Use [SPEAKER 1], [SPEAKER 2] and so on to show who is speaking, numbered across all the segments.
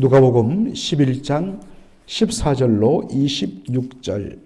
[SPEAKER 1] 누가복음 11장 14절로 26절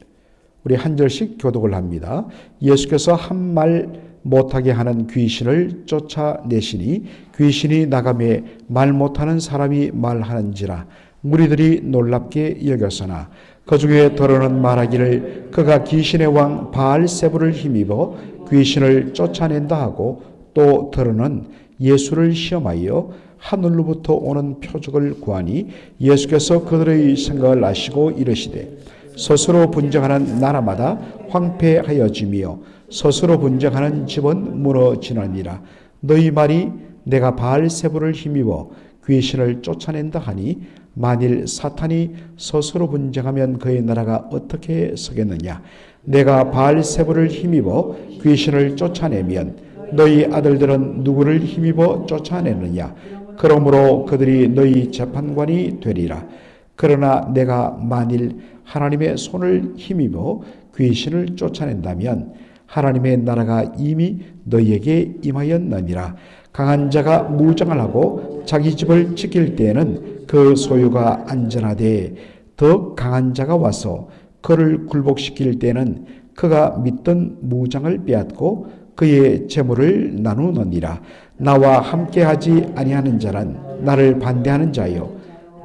[SPEAKER 1] 우리 한 절씩 교독을 합니다. 예수께서 한 말 못하게 하는 귀신을 쫓아내시니 귀신이 나가매 말 못하는 사람이 말하는지라 무리들이 놀랍게 여겼으나 그 중에 더러는 말하기를 그가 귀신의 왕 바알세불을 힘입어 귀신을 쫓아낸다 하고 또 더러는 예수를 시험하여 하늘로부터 오는 표적을 구하니 예수께서 그들의 생각을 아시고 이르시되 스스로 분쟁하는 나라마다 황폐하여지며 스스로 분쟁하는 집은 무너지느니라. 너희 말이 내가 바알세불을 힘입어 귀신을 쫓아낸다 하니 만일 사탄이 스스로 분쟁하면 그의 나라가 어떻게 서겠느냐. 내가 바알세불을 힘입어 귀신을 쫓아내면 너희 아들들은 누구를 힘입어 쫓아내느냐. 그러므로 그들이 너희 재판관이 되리라. 그러나 내가 만일 하나님의 손을 힘입어 귀신을 쫓아낸다면 하나님의 나라가 이미 너희에게 임하였느니라. 강한 자가 무장을 하고 자기 집을 지킬 때에는 그 소유가 안전하되 더 강한 자가 와서 그를 굴복시킬 때에는 그가 믿던 무장을 빼앗고 그의 재물을 나누느니라. 나와 함께하지 아니하는 자는 나를 반대하는 자요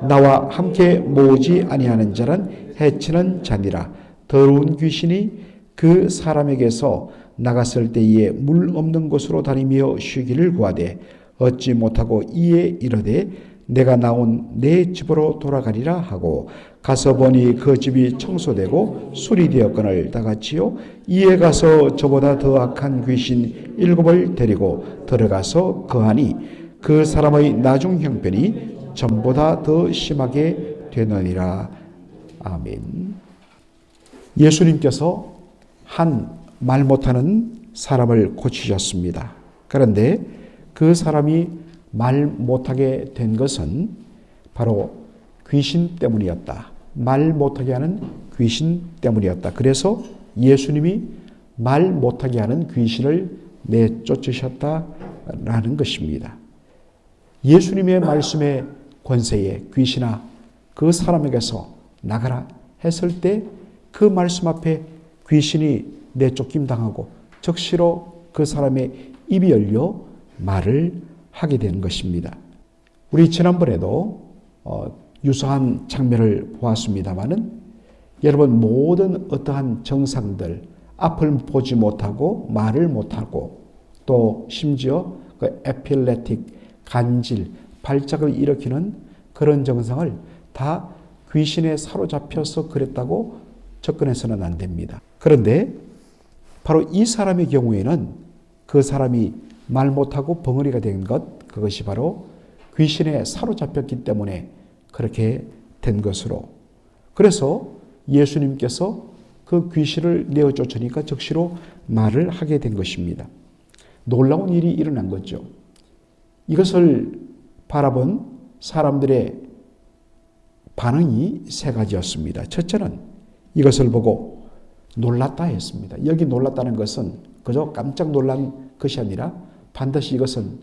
[SPEAKER 1] 나와 함께 모으지 아니하는 자는 해치는 자니라. 더러운 귀신이 그 사람에게서 나갔을 때에 물 없는 곳으로 다니며 쉬기를 구하되 얻지 못하고 이에 이르되 내가 나온 내 집으로 돌아가리라 하고 가서 보니 그 집이 청소되고 수리되었거늘 다같이요 이에 가서 저보다 더 악한 귀신 7을 데리고 들어가서 거하니 그 사람의 나중 형편이 전보다 더 심하게 되느니라. 아멘. 예수님께서 한 말 못하는 사람을 고치셨습니다. 그런데 그 사람이 말 못하게 된 것은 바로 귀신 때문이었다. 말 못하게 하는 귀신 때문이었다. 그래서 예수님이 말 못하게 하는 귀신을 내쫓으셨다라는 것입니다. 예수님의 말씀의 권세에 귀신아 그 사람에게서 나가라 했을 때 그 말씀 앞에 귀신이 내쫓김 당하고 즉시로 그 사람의 입이 열려 말을 하게 되는 것입니다. 우리 지난번에도 유사한 장면을 보았습니다마는 여러분 모든 어떠한 정상들 앞을 보지 못하고 말을 못하고 또 심지어 그 에필레틱 간질 발작을 일으키는 그런 증상을 다 귀신에 사로잡혀서 그랬다고 접근해서는 안 됩니다. 그런데 바로 이 사람의 경우에는 그 사람이 말 못하고 벙어리가 된 것, 그것이 바로 귀신에 사로잡혔기 때문에 그렇게 된 것으로. 그래서 예수님께서 그 귀신을 내어 쫓으니까 즉시로 말을 하게 된 것입니다. 놀라운 일이 일어난 거죠. 이것을 바라본 사람들의 반응이 세 가지였습니다. 첫째는 이것을 보고 놀랐다 했습니다. 여기 놀랐다는 것은 그저 깜짝 놀란 것이 아니라 반드시 이것은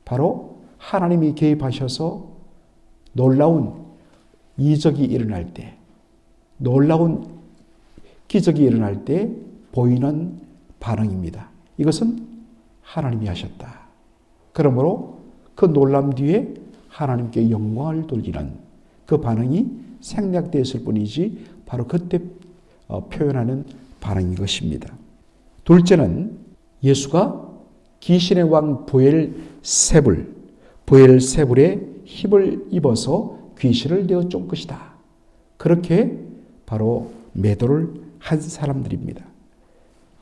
[SPEAKER 1] 바로 하나님이 개입하셔서 놀라운 이적이 일어날 때, 놀라운 기적이 일어날 때 보이는 반응입니다. 이것은 하나님이 하셨다. 그러므로 그 놀람 뒤에 하나님께 영광을 돌리는 그 반응이 생략되었을 뿐이지 바로 그때 표현하는 반응인 것입니다. 둘째는 예수가 귀신의 왕 브엘세불의 힘을 입어서 귀신을 내어 쫓은 것이다. 그렇게 바로 매도를 한 사람들입니다.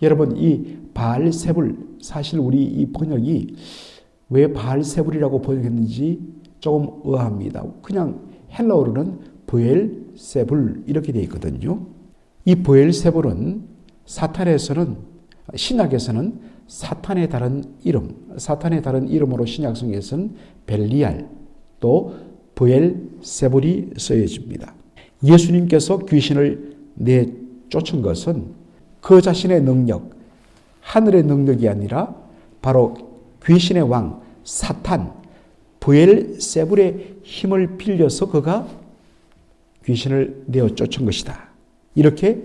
[SPEAKER 1] 여러분 이 바알세불 사실 우리 이 번역이 왜 바알세불이라고 번역했는지 조금 의아합니다. 그냥 헬라어로는 브엘세불 이렇게 되어 있거든요. 이 브엘세불은 신약에서는 사탄의 다른 이름으로 신약성에서는 벨리알 또 브엘세불이 쓰여집니다. 예수님께서 귀신을 내쫓은 것은 그 자신의 능력, 하늘의 능력이 아니라 바로 귀신의 왕 사탄 브엘세불의 힘을 빌려서 그가 귀신을 내어 쫓은 것이다. 이렇게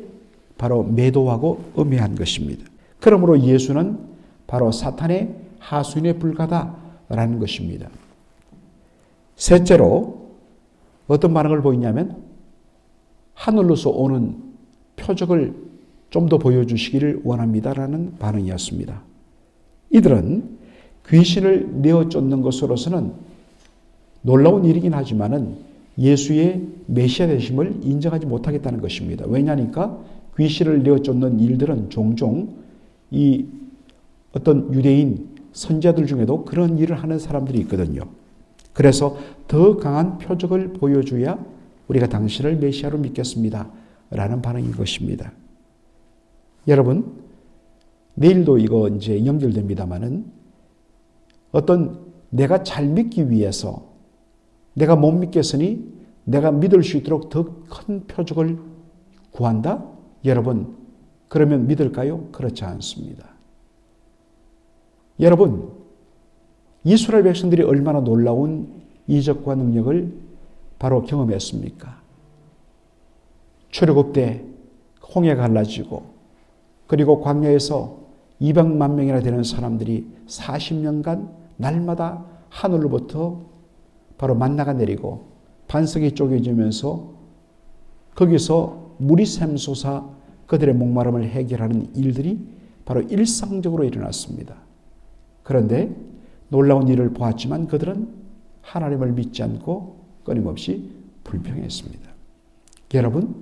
[SPEAKER 1] 바로 매도하고 음해한 것입니다. 그러므로 예수는 바로 사탄의 하수인에 불과하다라는 것입니다. 셋째로 어떤 반응을 보이냐면 하늘로서 오는 표적을 좀 더 보여주시기를 원합니다라는 반응이었습니다. 이들은 귀신을 내어 쫓는 것으로서는 놀라운 일이긴 하지만은 예수의 메시아 되심을 인정하지 못하겠다는 것입니다. 왜냐하니까 귀신을 내어 쫓는 일들은 종종 이 어떤 유대인 선자들 중에도 그런 일을 하는 사람들이 있거든요. 그래서 더 강한 표적을 보여줘야 우리가 당신을 메시아로 믿겠습니다. 라는 반응인 것입니다. 여러분, 내일도 이거 이제 연결됩니다만은 어떤 내가 잘 믿기 위해서 내가 못 믿겠으니 내가 믿을 수 있도록 더 큰 표적을 구한다? 여러분, 그러면 믿을까요? 그렇지 않습니다. 여러분, 이스라엘 백성들이 얼마나 놀라운 이적과 능력을 바로 경험했습니까? 출애굽 때 홍해가 갈라지고 그리고 광야에서 200만 명이나 되는 사람들이 40년간 날마다 하늘로부터 바로 만나가 내리고 반석이 쪼개지면서 거기서 물이 샘솟아 그들의 목마름을 해결하는 일들이 바로 일상적으로 일어났습니다. 그런데 놀라운 일을 보았지만 그들은 하나님을 믿지 않고 끊임없이 불평했습니다. 여러분,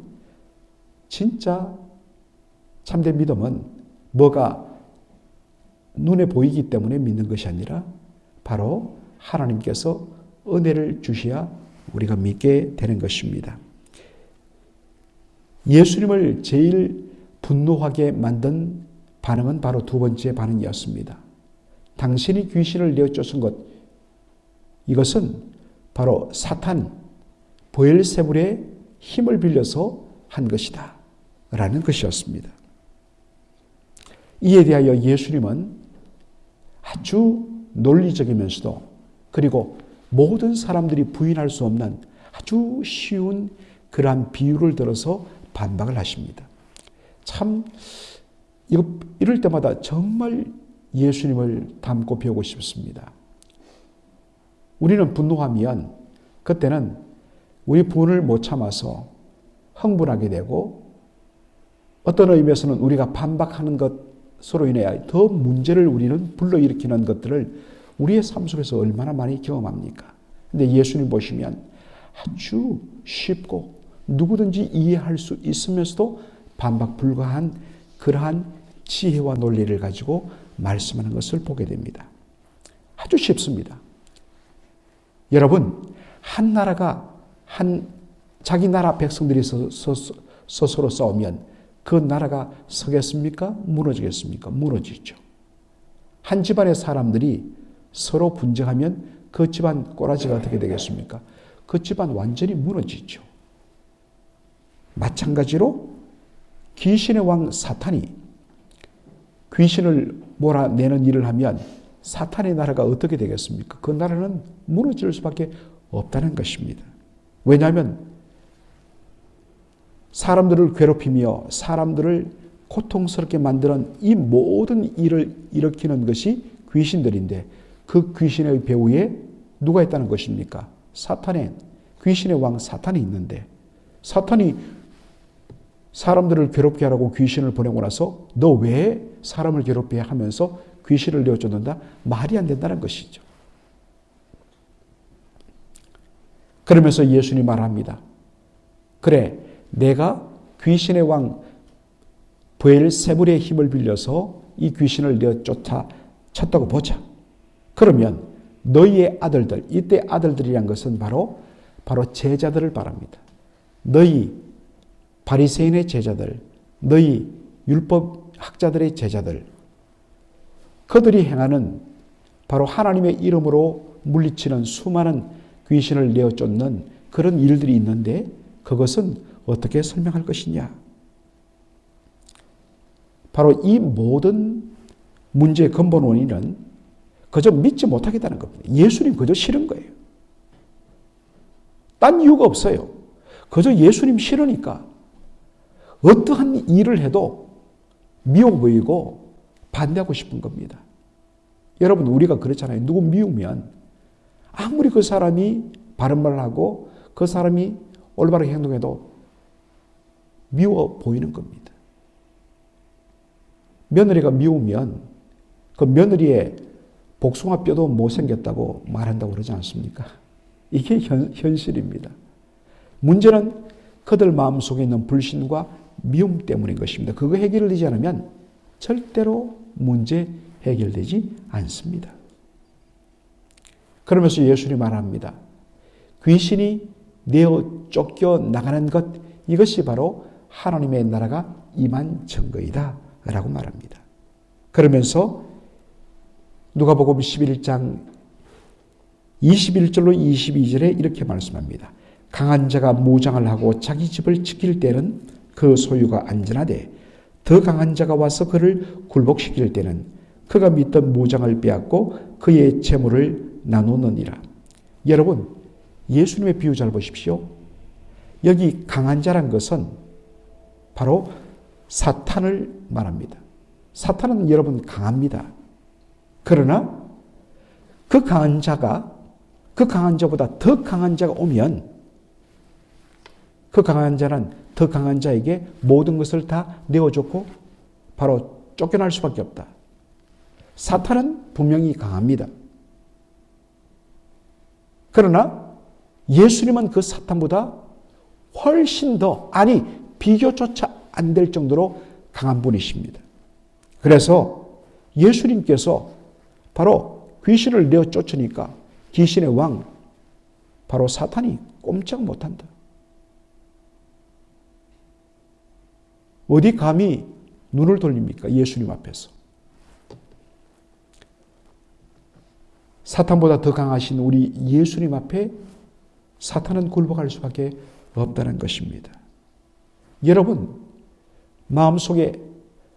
[SPEAKER 1] 진짜 참된 믿음은 뭐가 눈에 보이기 때문에 믿는 것이 아니라 바로 하나님께서 은혜를 주셔야 우리가 믿게 되는 것입니다. 예수님을 제일 분노하게 만든 반응은 바로 두 번째 반응이었습니다. 당신이 귀신을 내어 쫓은 것, 이것은 바로 사탄, 브엘세불의 힘을 빌려서 한 것이다 라는 것이었습니다. 이에 대하여 예수님은 아주 논리적이면서도 그리고 모든 사람들이 부인할 수 없는 아주 쉬운 그러한 비유를 들어서 반박을 하십니다. 참 이럴 때마다 정말 예수님을 닮고 배우고 싶습니다. 우리는 분노하면 그때는 우리 분을 못 참아서 흥분하게 되고 어떤 의미에서는 우리가 반박하는 것으로 인해 더 문제를 우리는 불러일으키는 것들을 우리의 삶 속에서 얼마나 많이 경험합니까? 근데 예수님 보시면 아주 쉽고 누구든지 이해할 수 있으면서도 반박 불가한 그러한 지혜와 논리를 가지고 말씀하는 것을 보게 됩니다. 아주 쉽습니다. 여러분, 한 나라가 자기 나라 백성들이 스스로 싸우면 그 나라가 서겠습니까? 무너지겠습니까? 무너지죠. 한 집안의 사람들이 서로 분쟁하면 그 집안 꼬라지가 어떻게 되겠습니까? 그 집안 완전히 무너지죠. 마찬가지로 귀신의 왕 사탄이 귀신을 몰아내는 일을 하면 사탄의 나라가 어떻게 되겠습니까? 그 나라는 무너질 수밖에 없다는 것입니다. 왜냐하면 사람들을 괴롭히며 사람들을 고통스럽게 만드는 이 모든 일을 일으키는 것이 귀신들인데 그 귀신의 배후에 누가 있다는 것입니까? 귀신의 왕 사탄이 있는데 사탄이 사람들을 괴롭게 하라고 귀신을 보내고 나서 너 왜 사람을 괴롭게 하면서 귀신을 내어쫓는다? 말이 안 된다는 것이죠. 그러면서 예수님이 말합니다. 그래, 내가 귀신의 왕 브엘세불의 힘을 빌려서 이 귀신을 내어쫓아 쳤다고 보자. 그러면 너희의 아들들, 이때 아들들이란 것은 바로 제자들을 말합니다. 너희 바리새인의 제자들, 너희 율법학자들의 제자들, 그들이 행하는 바로 하나님의 이름으로 물리치는 수많은 귀신을 내어쫓는 그런 일들이 있는데 그것은 어떻게 설명할 것이냐? 바로 이 모든 문제의 근본 원인은 그저 믿지 못하겠다는 겁니다. 예수님 그저 싫은 거예요. 딴 이유가 없어요. 그저 예수님 싫으니까 어떠한 일을 해도 미워 보이고 반대하고 싶은 겁니다. 여러분, 우리가 그렇잖아요. 누구 미우면 아무리 그 사람이 바른 말을 하고 그 사람이 올바르게 행동해도 미워 보이는 겁니다. 며느리가 미우면 그 며느리의 복숭아 뼈도 못생겼다고 말한다고 그러지 않습니까? 이게 현실입니다. 문제는 그들 마음속에 있는 불신과 미움 때문인 것입니다. 그거 해결되지 않으면 절대로 문제 해결되지 않습니다. 그러면서 예수님이 말합니다. 귀신이 내어 쫓겨 나가는 것, 이것이 바로 하나님의 나라가 임한 증거이다 라고 말합니다. 그러면서 누가복음 11장 21절로 22절에 이렇게 말씀합니다. 강한 자가 무장을 하고 자기 집을 지킬 때는 그 소유가 안전하되 더 강한 자가 와서 그를 굴복시킬 때는 그가 믿던 무장을 빼앗고 그의 재물을 나누느니라. 여러분, 예수님의 비유 잘 보십시오. 여기 강한 자란 것은 바로 사탄을 말합니다. 사탄은 여러분 강합니다. 그러나 그 강한 자보다 더 강한 자가 오면 그 강한 자는 더 강한 자에게 모든 것을 다 내어줬고 바로 쫓겨날 수밖에 없다. 사탄은 분명히 강합니다. 그러나 예수님은 그 사탄보다 훨씬 더, 아니 비교조차 안 될 정도로 강한 분이십니다. 그래서 예수님께서 바로 귀신을 내어 쫓으니까 귀신의 왕, 바로 사탄이 꼼짝 못한다. 어디 감히 눈을 돌립니까? 예수님 앞에서. 사탄보다 더 강하신 우리 예수님 앞에 사탄은 굴복할 수밖에 없다는 것입니다. 여러분, 마음속에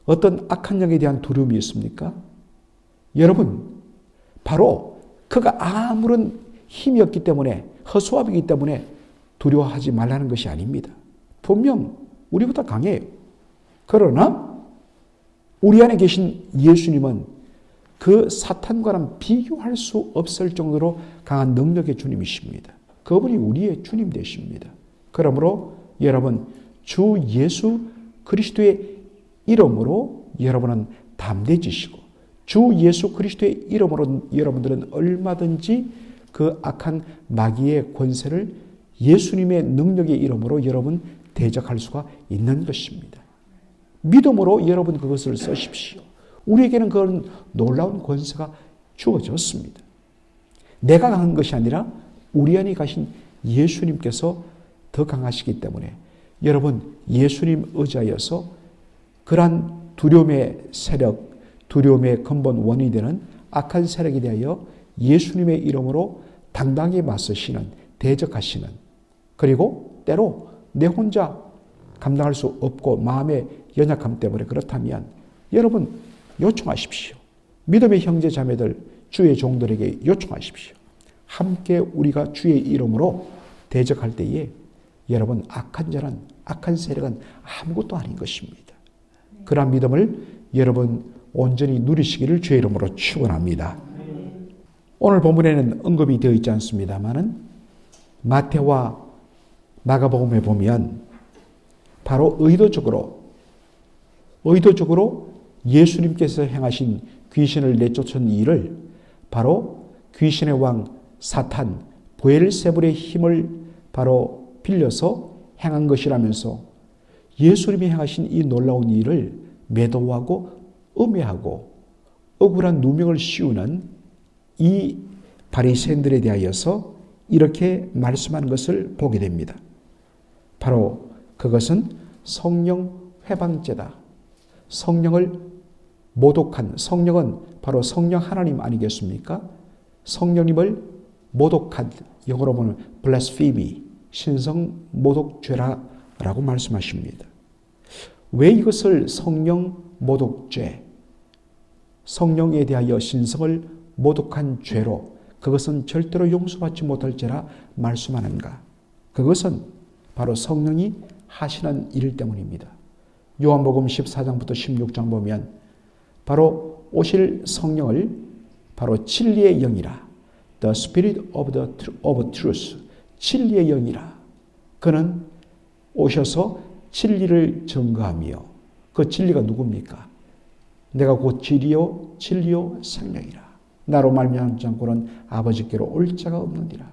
[SPEAKER 1] 어떤 악한 영에 대한 두려움이 있습니까? 여러분, 바로 그가 아무런 힘이 없기 때문에, 허수아비이기 때문에 두려워하지 말라는 것이 아닙니다. 분명 우리보다 강해요. 그러나 우리 안에 계신 예수님은 그 사탄과는 비교할 수 없을 정도로 강한 능력의 주님이십니다. 그분이 우리의 주님 되십니다. 그러므로 여러분, 주 예수 그리스도의 이름으로 여러분은 담대해지시고 주 예수 그리스도의 이름으로 여러분들은 얼마든지 그 악한 마귀의 권세를 예수님의 능력의 이름으로 여러분 대적할 수가 있는 것입니다. 믿음으로 여러분 그것을 쓰십시오. 우리에게는 그런 놀라운 권세가 주어졌습니다. 내가 강한 것이 아니라 우리 안에 가신 예수님께서 더 강하시기 때문에 여러분 예수님 의지하여서 그러한 두려움의 세력, 두려움의 근본 원인이 되는 악한 세력에 대하여 예수님의 이름으로 당당히 맞서시는, 대적하시는, 그리고 때로 내 혼자 감당할 수 없고 마음의 연약함 때문에 그렇다면 여러분 요청하십시오. 믿음의 형제 자매들, 주의 종들에게 요청하십시오. 함께 우리가 주의 이름으로 대적할 때에 여러분 악한 자는, 악한 세력은 아무것도 아닌 것입니다. 그러한 믿음을 여러분 온전히 누리시기를 주의 이름으로 축원합니다. 오늘 본문에는 언급이 되어 있지 않습니다만은 마태와 마가복음에 보면 바로 의도적으로 예수님께서 행하신 귀신을 내쫓은 일을 바로 귀신의 왕 사탄 브엘세불의 힘을 바로 빌려서 행한 것이라면서 예수님이 행하신 이 놀라운 일을 매도하고 음해하고 억울한 누명을 씌우는 이 바리새인들에 대하여서 이렇게 말씀하는 것을 보게 됩니다. 바로 그것은 성령 회방죄다. 성령을 모독한, 성령은 바로 성령 하나님 아니겠습니까? 성령님을 모독한, 영어로 보면 blasphemy, 신성 모독죄라고 말씀하십니다. 왜 이것을 성령 모독죄, 성령에 대하여 신성을 모독한 죄로 그것은 절대로 용서받지 못할 죄라 말씀하는가? 그것은 바로 성령이 하시는 일 때문입니다. 요한복음 14장부터 16장 보면 바로 오실 성령을 바로 진리의 영이라, The Spirit of Truth, 진리의 영이라. 그는 오셔서 진리를 증거하며, 그 진리가 누굽니까? 내가 곧 진리요 생명이라. 나로 말미암지 않고는 아버지께로 올 자가 없느니라.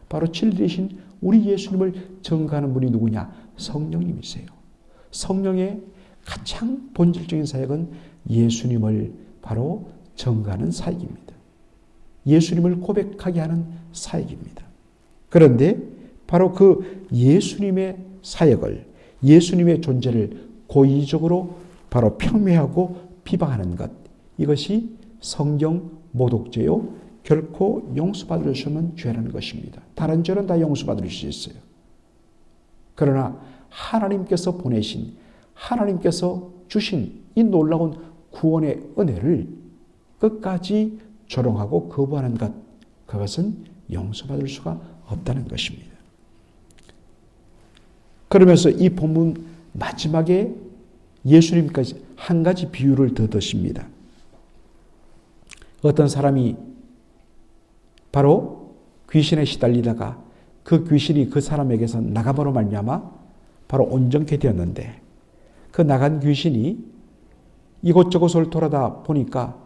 [SPEAKER 1] 바로 진리이신 우리 예수님을 증거하는 분이 누구냐? 성령님이세요. 성령의 가장 본질적인 사역은 예수님을 바로 증거하는 사역입니다. 예수님을 고백하게 하는 사역입니다. 그런데 바로 그 예수님의 사역을, 예수님의 존재를 고의적으로 바로 폄훼하고 비방하는 것, 이것이 성경 모독죄요, 결코 용서받을 수 없는 죄라는 것입니다. 다른 죄는 다 용서받을 수 있어요. 그러나 하나님께서 보내신, 하나님께서 주신 이 놀라운 구원의 은혜를 끝까지 조롱하고 거부하는 것, 그것은 용서받을 수가 없다는 것입니다. 그러면서 이 본문 마지막에 예수님까지 한 가지 비유를 더 드십니다. 어떤 사람이 바로 귀신에 시달리다가 그 귀신이 그 사람에게서 나감으로 말미암아 바로 온전케 되었는데, 그 나간 귀신이 이곳저곳을 돌아다 보니까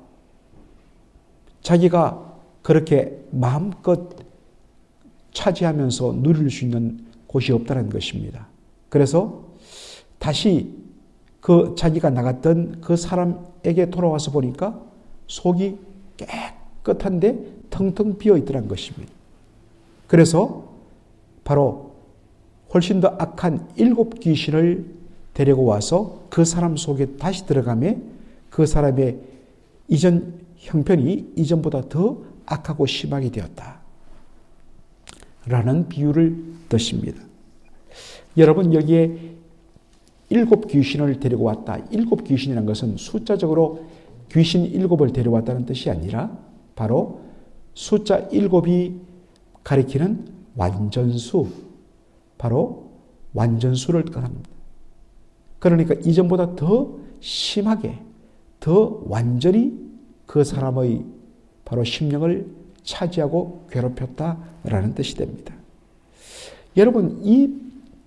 [SPEAKER 1] 자기가 그렇게 마음껏 차지하면서 누릴 수 있는 곳이 없다는 것입니다. 그래서 다시 그 자기가 나갔던 그 사람에게 돌아와서 보니까 속이 깨끗한데 텅텅 비어 있더란 것입니다. 그래서 바로 훨씬 더 악한 7 귀신을 데리고 와서 그 사람 속에 다시 들어가며 그 사람의 이전 형편이 이전보다 더 악하고 심하게 되었다 라는 비유를 드십니다. 여러분, 여기에 7 귀신을 데리고 왔다. 7 귀신이라는 것은 숫자적으로 귀신 7을 데려왔다는 뜻이 아니라 바로 숫자 7이 가리키는 완전수, 바로 완전수를 뜻합니다. 그러니까 이전보다 더 심하게, 더 완전히 그 사람의 바로 심령을 차지하고 괴롭혔다라는 뜻이 됩니다. 여러분, 이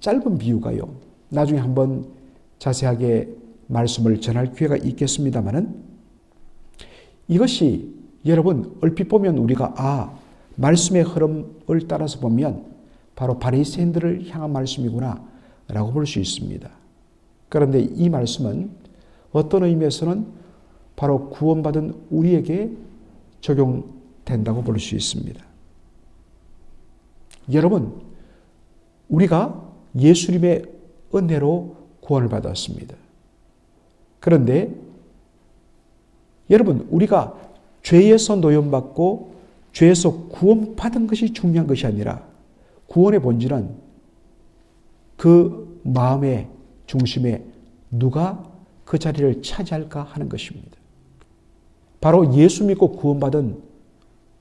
[SPEAKER 1] 짧은 비유가요, 나중에 한번 자세하게 말씀을 전할 기회가 있겠습니다만은, 이것이 여러분 얼핏 보면 우리가 말씀의 흐름을 따라서 보면 바로 바리새인들을 향한 말씀이구나 라고 볼 수 있습니다. 그런데 이 말씀은 어떤 의미에서는 바로 구원받은 우리에게 적용된다고 볼 수 있습니다. 여러분, 우리가 예수님의 은혜로 구원을 받았습니다. 그런데 여러분, 우리가 죄에서 노염받고 죄에서 구원받은 것이 중요한 것이 아니라 구원의 본질은 그 마음의 중심에 누가 그 자리를 차지할까 하는 것입니다. 바로 예수 믿고 구원받은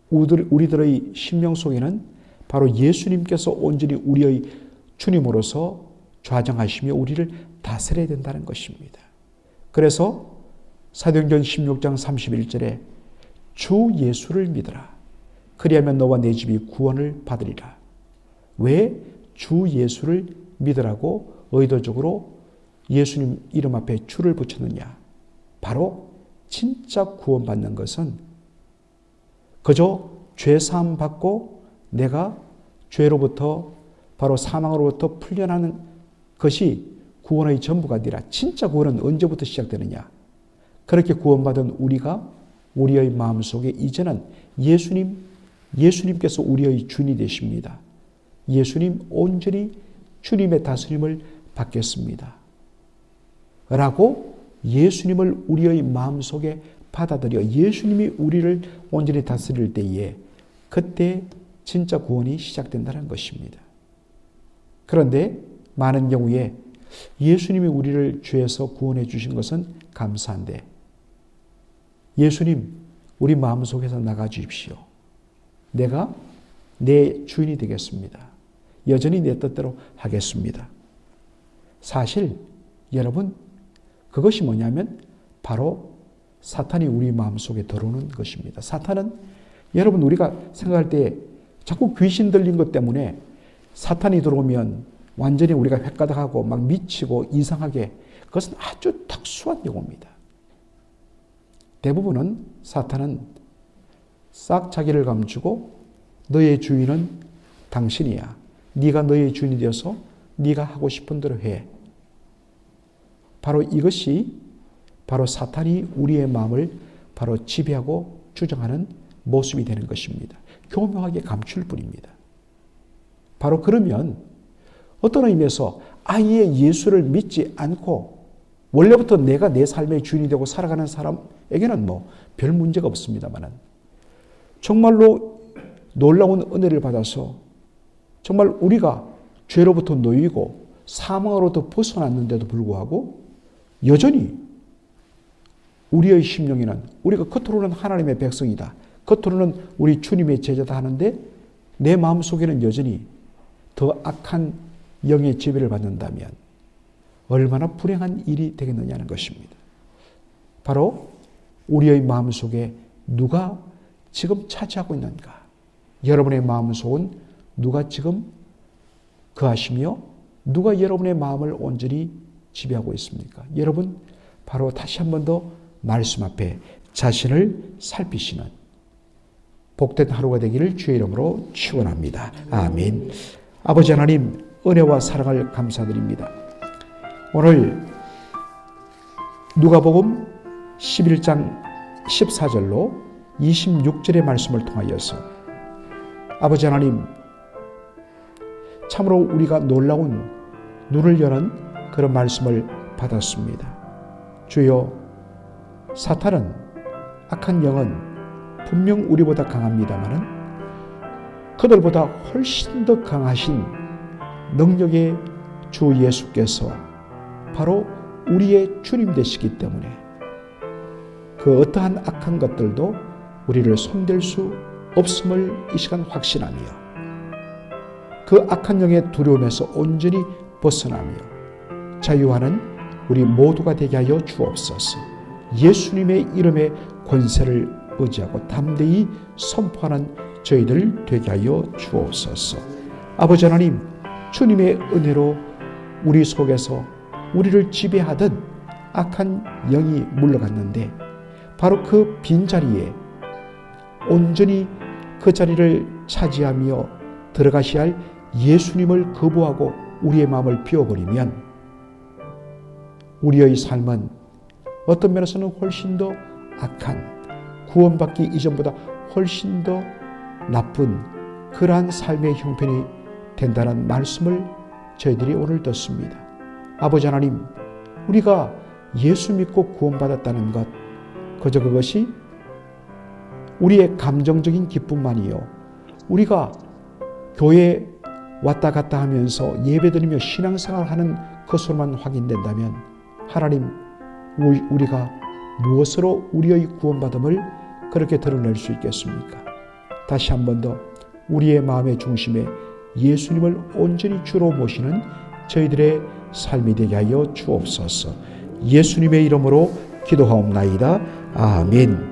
[SPEAKER 1] 우리들의 심령 속에는 바로 예수님께서 온전히 우리의 주님으로서 좌정하시며 우리를 다스려야 된다는 것입니다. 그래서 사도행전 16장 31절에 주 예수를 믿으라. 그리하면 너와 내 집이 구원을 받으리라. 왜 주 예수를 믿으라고 의도적으로 예수님 이름 앞에 주를 붙였느냐? 바로 진짜 구원받는 것은 그저 죄사함 받고 내가 죄로부터 바로 사망으로부터 풀려나는 것이 구원의 전부가 아니라 진짜 구원은 언제부터 시작되느냐? 그렇게 구원받은 우리가 우리의 마음속에 이제는 예수님께서 우리의 주인이 되십니다. 예수님 온전히 주님의 다스림을 받겠습니다. 라고 예수님을 우리의 마음속에 받아들여 예수님이 우리를 온전히 다스릴 때에 그때 진짜 구원이 시작된다는 것입니다. 그런데 많은 경우에 예수님이 우리를 죄에서 구원해 주신 것은 감사한데 예수님, 우리 마음속에서 나가 주십시오. 내가 내 주인이 되겠습니다. 여전히 내 뜻대로 하겠습니다. 사실 여러분, 그것이 뭐냐면 바로 사탄이 우리 마음속에 들어오는 것입니다. 사탄은 여러분, 우리가 생각할 때 자꾸 귀신 들린 것 때문에 사탄이 들어오면 완전히 우리가 헷가닥하고 막 미치고 이상하게, 그것은 아주 특수한 경우입니다. 대부분은 사탄은 싹 자기를 감추고 너의 주인은 당신이야. 네가 너의 주인이 되어서 네가 하고 싶은 대로 해. 바로 이것이 바로 사탄이 우리의 마음을 바로 지배하고 주장하는 모습이 되는 것입니다. 교묘하게 감출 뿐입니다. 바로 그러면 어떤 의미에서 아예 예수를 믿지 않고 원래부터 내가 내 삶의 주인이 되고 살아가는 사람에게는 별 문제가 없습니다만, 정말로 놀라운 은혜를 받아서 정말 우리가 죄로부터 놓이고 사망으로부터 벗어났는데도 불구하고 여전히 우리의 심령에는 우리가 겉으로는 하나님의 백성이다, 겉으로는 우리 주님의 제자다 하는데 내 마음속에는 여전히 더 악한 영의 지배를 받는다면 얼마나 불행한 일이 되겠느냐는 것입니다. 바로 우리의 마음속에 누가 지금 차지하고 있는가? 여러분의 마음속은 누가 지금 거하시며 누가 여러분의 마음을 온전히 지배하고 있습니까? 여러분, 바로 다시 한 번 더 말씀 앞에 자신을 살피시는 복된 하루가 되기를 주의 이름으로 축원합니다. 아멘. 아버지 하나님, 은혜와 사랑을 감사드립니다. 오늘 누가복음 11장 14절로 26절의 말씀을 통하여서 아버지 하나님, 참으로 우리가 놀라운 눈을 여는 그런 말씀을 받았습니다. 주여, 사탄은, 악한 영은 분명 우리보다 강합니다마는 그들보다 훨씬 더 강하신 능력의 주 예수께서 바로 우리의 주님 되시기 때문에 그 어떠한 악한 것들도 우리를 손댈 수 없음을 이 시간 확신하며 그 악한 영의 두려움에서 온전히 벗어나며 자유하는 우리 모두가 되게 하여 주옵소서. 예수님의 이름의 권세를 의지하고 담대히 선포하는 저희들 되게 하여 주옵소서. 아버지 하나님, 주님의 은혜로 우리 속에서 우리를 지배하던 악한 영이 물러갔는데 바로 그 빈자리에 온전히 그 자리를 차지하며 들어가셔야 할 예수님을 거부하고 우리의 마음을 비워버리면 우리의 삶은 어떤 면에서는 훨씬 더 악한, 구원받기 이전보다 훨씬 더 나쁜 그러한 삶의 형편이 된다는 말씀을 저희들이 오늘 듣습니다. 아버지 하나님, 우리가 예수 믿고 구원받았다는 것, 그저 그것이 우리의 감정적인 기쁨만이요, 우리가 교회에 왔다 갔다 하면서 예배드리며 신앙생활하는 것으로만 확인된다면 하나님, 우리가 무엇으로 우리의 구원받음을 그렇게 드러낼 수 있겠습니까? 다시 한 번 더 우리의 마음의 중심에 예수님을 온전히 주로 모시는 저희들의 삶이 되게 하여 주옵소서. 예수님의 이름으로 기도하옵나이다. 아멘.